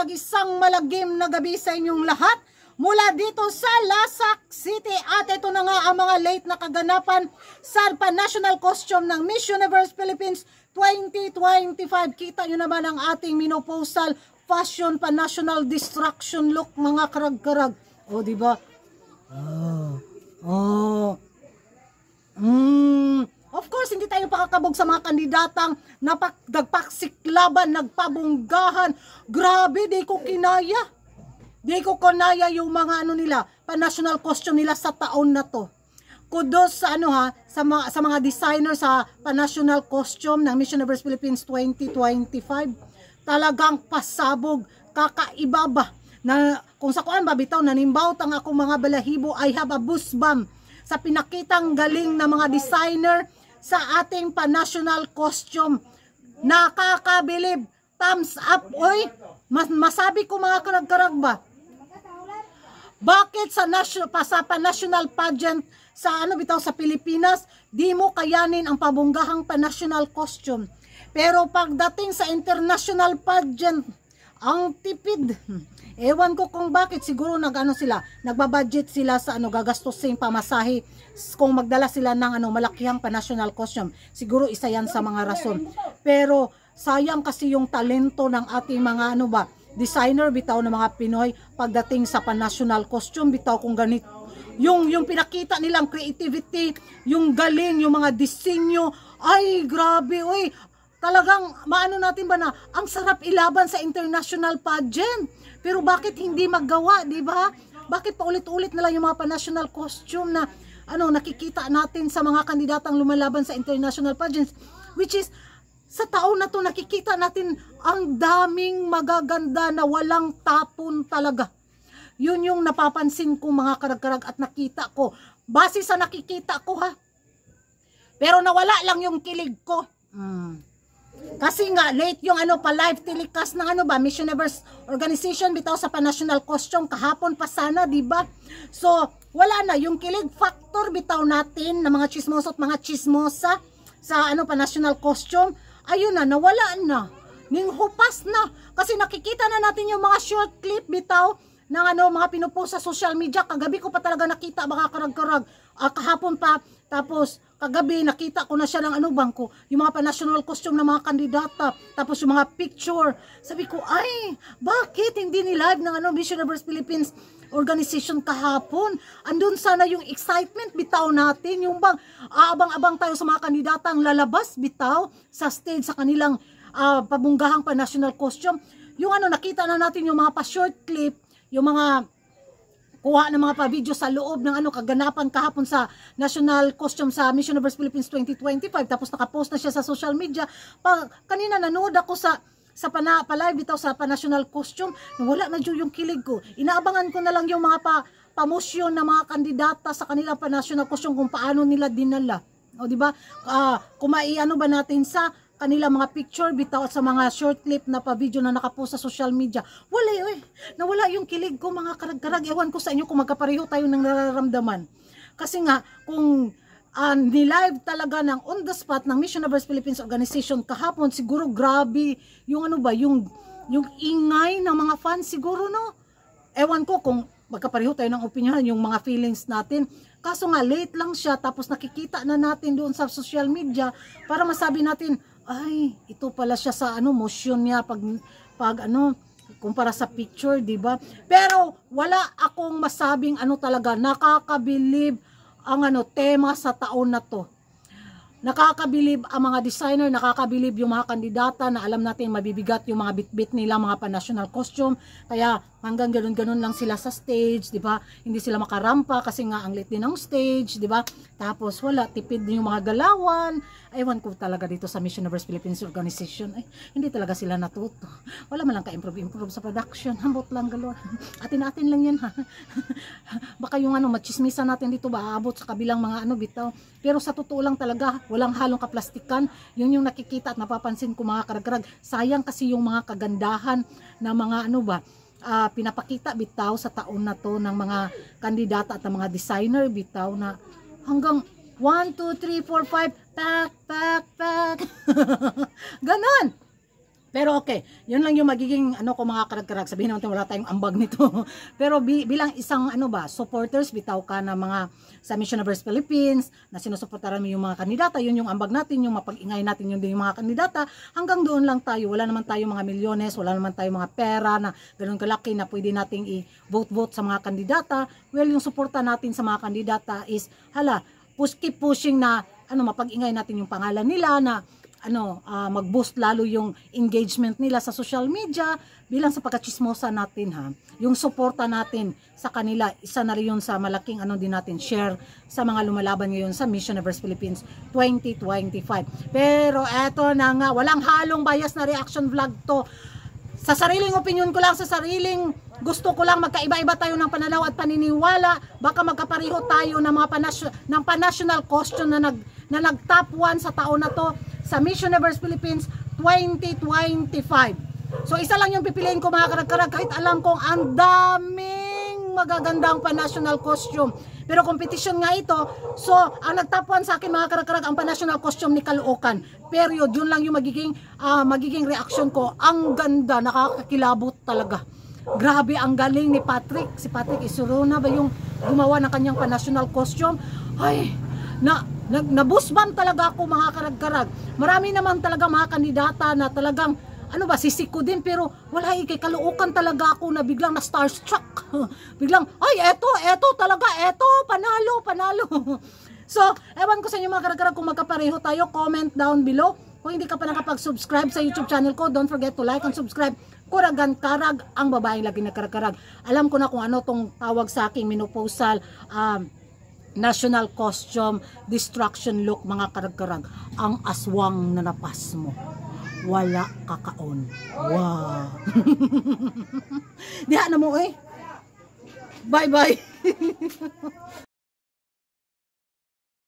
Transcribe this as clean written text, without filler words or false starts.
buntag, isang malagim na gabi sa inyong lahat mula dito sa Lasak City. At ito na nga ang mga late na kaganapan sa pan-national costume ng Miss Universe Philippines 2025. Kita nyo naman ang ating menopausal fashion pan-national distraction look, mga karag-karag. O, diba? Of course, hindi tayo pakakabog sa mga kandidatang nagpaksiklaban, nagpabunggahan. Grabe, di ko kinaya. Di ko kinaya yung mga ano nila, pa-national costume nila sa taon na to. Kudos sa sa mga designer sa pa-national costume ng Miss Universe Philippines 2025. Talagang pasabog, kakaiba ba na kung sa kuan ba bitaw nanimbaw tang akong mga balahibo. I have a goosebump sa pinakitang galing na mga designer sa ating pa-national costume. Nakakabilib. Thumbs up, oy. Masabi ko mga karag-karag ba? Bakit sa pa-national pageant sa bitaw sa Pilipinas, di mo kayanin ang pabunggahang pa-national costume? Pero pagdating sa international pageant, ang tipid. Ewan ko kung bakit, siguro nagbabudget sila sa gagastusin pamasahe kung magdala sila ng malakihang pa-national costume. Siguro isa yan sa mga rason. Pero sayang kasi yung talento ng ating mga designer bitaw ng mga Pinoy pagdating sa pa-national costume bitaw kung ganito. Yung pinakita nilang creativity, yung galing, yung mga disenyo, ay grabe, oy. Talagang maano natin ba na ang sarap ilaban sa international pageant. Pero bakit hindi magawa, di ba? Bakit paulit-ulit na lang yung mga pa-national costume na nakikita natin sa mga kandidatang lumalaban sa international pageants, which is sa taon na to nakikita natin ang daming magaganda na walang tapon talaga. Yun yung napapansin ko mga karag-karag at nakita ko. Base sa nakikita ko ha. Pero nawala lang yung kilig ko. Kasi nga late yung pa-live telecast ng Miss Universe organization bitaw sa pa-national costume kahapon pa sana, di ba? So, wala na yung kilig factor bitaw natin na mga chismoso at mga chismosa sa pa-national costume. Ayun na, nawala na. Ning hupas na kasi nakikita na natin yung mga short clip bitaw ng mga pinupost sa social media. Kagabi ko pa talaga nakita mga karag-karag. Kahapon pa, tapos kagabi nakita ko na siya ng bangko, yung mga pa-national costume ng mga kandidata, tapos yung mga picture. Sabi ko, ay, bakit hindi ni-live ng Miss Universe Philippines organization kahapon? Andun sana yung excitement bitaw natin, yung bang aabang-abang tayo sa mga kandidatang lalabas bitaw sa stage sa kanilang pabunggahang pa-national costume. Yung nakita na natin yung mga pa-short clip, yung mga kuha ng mga pa-video sa loob ng kaganapan kahapon sa national costume sa Miss Universe Philippines 2025, tapos nakapost na siya sa social media. Kanina nanood ako sa pa-live bitaw sa pa-national costume, wala na yung kilig ko. Inaabangan ko na lang yung mga pamosyon ng mga kandidata sa kanilang pa-national costume kung paano nila dinala. O di ba? Kung ba natin sa kanila mga picture bitaw sa mga short clip na pa-video na nakapost sa social media. Nawala yung kilig ko mga karag-karag. Ewan ko sa inyo kung magkapareho tayo ng nararamdaman. Kasi nga, kung ni-live talaga ng on the spot ng Miss Universe Philippines organization kahapon, siguro grabe yung yung ingay ng mga fans siguro, no? Ewan ko kung magkapareho tayo ng opinion, yung mga feelings natin. Kaso nga, late lang siya, tapos nakikita na natin doon sa social media para masabi natin, ay, ito pala siya sa motion niya pag kumpara sa picture, di ba? Pero wala akong masabing talaga, nakakabilib ang tema sa taon na to. Nakakabilib ang mga designer, nakakabilib yung mga kandidata na alam natin mabibigat yung mga bitbit nila, mga pa-national costume. Kaya hanggang ganun-ganun lang sila sa stage, di ba? Hindi sila makarampa kasi nga ang late din ng stage, di ba? Tapos wala, tipid yung mga galawan. Ewan ko talaga dito sa Miss Universe Philippines organization. Ay, hindi talaga sila natuto. Wala man lang ka-improve sa production. Hambot lang galor. Atin-atin lang yan ha. Baka yung machismisan natin dito ba aabot sa kabilang mga bitaw. Pero sa totoo lang talaga, walang halong kaplastikan. Yun yung nakikita at napapansin ko mga karag-karag. Sayang kasi yung mga kagandahan na mga pinapakita bitaw sa taon na to ng mga kandidata at ng mga designer bitaw na hanggang 1, 2, 3, 4, 5 pak. Ganon. Pero okay, yun lang yung magiging ano ko mga karag-karag. Sabihin naman wala tayong ambag nito. Pero bilang isang ano ba, supporters, bitaw ka na mga sa Mission of Philippines, na sinusuportahan mo yung mga kandidata, yun yung ambag natin, yung mapag-ingay natin yung din yung mga kandidata. Hanggang doon lang tayo. Wala naman tayo mga milyones, wala naman tayo mga pera na ganun kalaki na pwede nating i-vote sa mga kandidata. Well, yung suporta natin sa mga kandidata is, keep pushing na mapag-ingay natin yung pangalan nila na mag-boost lalo yung engagement nila sa social media bilang sa pagkachismosa natin yung suporta natin sa kanila, isa na rin yun sa malaking din natin share sa mga lumalaban ngayon sa Mission of Philippines 2025. Pero eto na nga, walang halong bias na reaction vlog to. Sa sariling opinion ko lang, sa sariling gusto ko lang, magkaiba-iba tayo ng pananaw at paniniwala. Baka magkapareho tayo ng mga pan-national costume na nag-top 1 sa taon na to sa Mission Universe Philippines 2025. So isa lang yung pipiliin ko mga karag-karag, kahit alam kong ang daming magagandang pan-national costume. Pero competition nga ito. So ang nag-top 1 sa akin mga karag-karag, ang pan-national costume ni Caloocan. Period. Yun lang yung magiging reaction ko. Ang ganda, nakakakilabot talaga. Grabe, ang galing ni Patrick. Si Patrick Isuruna ba yung gumawa ng kanyang pan-national costume? Ay, nabusban talaga ako mga karag-karag. Marami naman talaga mga kandidata na talagang sisiko din, pero wala kay Caloocan talaga ako na biglang na starstruck. Biglang, eto talaga, panalo. So, ewan ko sa inyo mga karag-karag kung magkapareho tayo, comment down below. Kung hindi ka pa nakapag-subscribe sa YouTube channel ko, don't forget to like and subscribe. Kuragan Karag, ang babaeng lagi na karag-karag. Alam ko na kung ano tong tawag sa aking menopausal national costume destruction look mga karag-karag. Ang aswang na napas mo, wala kakaon. Wow. Diha na mo bye bye.